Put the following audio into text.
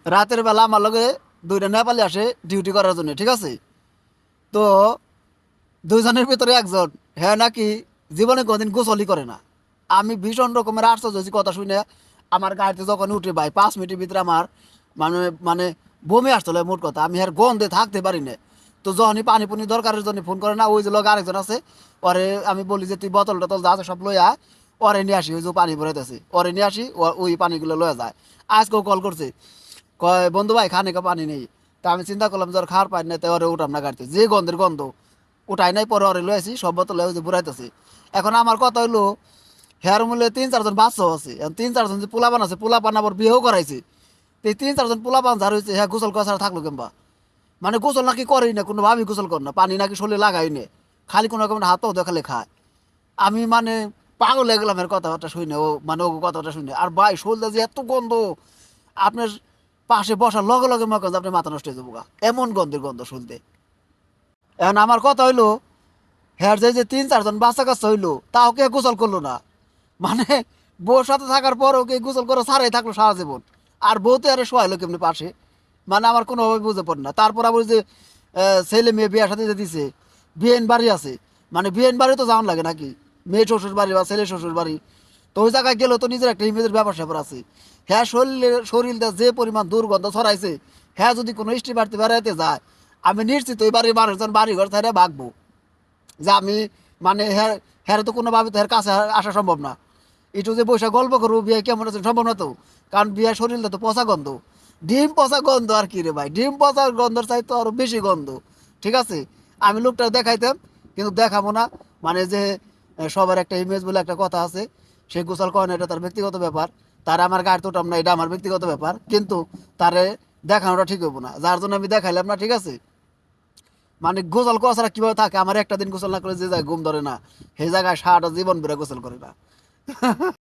রাতের বেলা আমার লগে দুইটা নেপালি আসে ডিউটি করার জন্য, ঠিক আছে? তো দুইজনের ভিতরে একজন, হ্যাঁ নাকি জীবনে কোনদিন গোসলই করে না। আমি ভীষণ রকমের আশ্চর্য হয়েছি কথা শুনে। আমার গাড়িতে যখন উঠে ভাই 5 মিনিটের ভিতরে আমার মানে মানে বমি আসছিল, মোট কথা আমি আর গন্ধে থাকতে পারি না। তো যখনই পানি পুনি দরকারের জন্য ফোন করে না, ওই যে লোক আরেকজন আছে, ওরে আমি বলি যে তুই বোতল টোতল যা আছে সব লই আয়, ওরে নিয়ে আসি, ওই যে পানি ভরাইতেছি ওরে নিয়ে আসি, ওই পানিগুলো লয়ে যায়। আজকেও কল করছে, কয় বন্ধু ভাই খানে কা পানি নেই। তা আমি চিন্তা করলাম যে ওর খাওয়ার পানি নেই, তাই ওরে উঠাম না গাড়িতে, যে গন্ধের গন্ধ উঠাই নাই। পরে ওরে লয়ে আসি, সব বোতলে ওই যে বুড়াইতেছি। এখন আমার কথা হইলো, হেয়ার মূল্যে 3-4 জন বাচ্চাও আছে, এখন 3-4 জন যে পোলাপান আছে, পোলাপান আবার বিয়েও করাইছে। তো এই 3-4 জন পোলাপান যার হয়েছে, হ্যাঁ গোসল করা ছাড়া থাকলো কেমবা? মানে গোসল নাকি করেই না, কোনোভাবেই গোসল করে না, পানি নাকি শরীরে লাগাই নে, খালি কোনো রকম হাতও দেখালে খায়। আমি মানে পাগল হয়ে গেলাম এর কথাবার্তা শুনে, ও মানে ও কথাবার্তা শুনে। আর ভাই শরীরটা যে এত গন্ধ, আপনার পাশে বসার লগে লগে মনে করেন যে আপনার মাথা নষ্ট হয়ে যাবো গা, এমন গন্ধের গন্ধ শুনতে। এখন আমার কথা হইলো, হ্যাঁ যে 3-4 জন বাচ্চা কাচ্চা হইলো, তাও কে গোসল করলো না? মানে বউর সাথে থাকার পরও কে গোসল করে ছাড়াই থাকলো সারা জীবন, আর বউ তো আরে শোয়াইলো কেমনি পাশে? মানে আমার কোনোভাবে বুঝে পড়ে না। তারপর আবার ওই যে ছেলে মেয়ে বিয়ের সাথে যে দিছে, বিয়েন বাড়ি আছে, মানে বিয়েন বাড়ি তো যাওয়ান লাগে নাকি, মেয়ে শ্বশুর বাড়ি বা ছেলে শ্বশুর বাড়ি, তো ওই জায়গায় গেলেও তো নিজের একটা ইমেজের ব্যাপার স্যাপার আছে। হ্যাঁ শরীরটা যে পরিমাণ দুর্গন্ধ ছড়াইছে, হ্যাঁ যদি কোনো স্ত্রী বাড়িতে বেড়াইতে যায়, আমি নিশ্চিত ওই বাড়ির মানুষজন বাড়ি ঘর ছেড়ে ভাগবো। যে আমি মানে হ্যাঁ, হ্যাঁ তো কোনোভাবে তো এর কাছে আসা সম্ভব না। একটু যে বসে গল্প করবো বিয়ে কেমন আছে সম্ভব না তো, কারণ বিয়ের শরীরটা তো পচা গন্ধ, ডিম পচা গন্ধ। আর কি রে ভাই, ডিম পচা গন্ধর চাই তো আরো বেশি গন্ধ। ঠিক আছে, আমি লোকটা দেখাইতাম, কিন্তু দেখাবো না। মানে যে সবার একটা ইমেজ বলে একটা কথা আছে, সে গোসল করে না, এটা তার ব্যক্তিগত ব্যাপার। তার আমার গাড়ি তো উঠাম না, এটা আমার ব্যক্তিগত ব্যাপার, কিন্তু তারে দেখানোটা ঠিক হবো না, যার জন্য আমি দেখাইলাম না। ঠিক আছে, মানে গোসল করা ছাড়া কিভাবে থাকে? আমার একটা দিন গোসল না করে যে জায়গায় ঘুম ধরে না, সেই জায়গায় সারাটা জীবন বেড়ে গোসল করে না।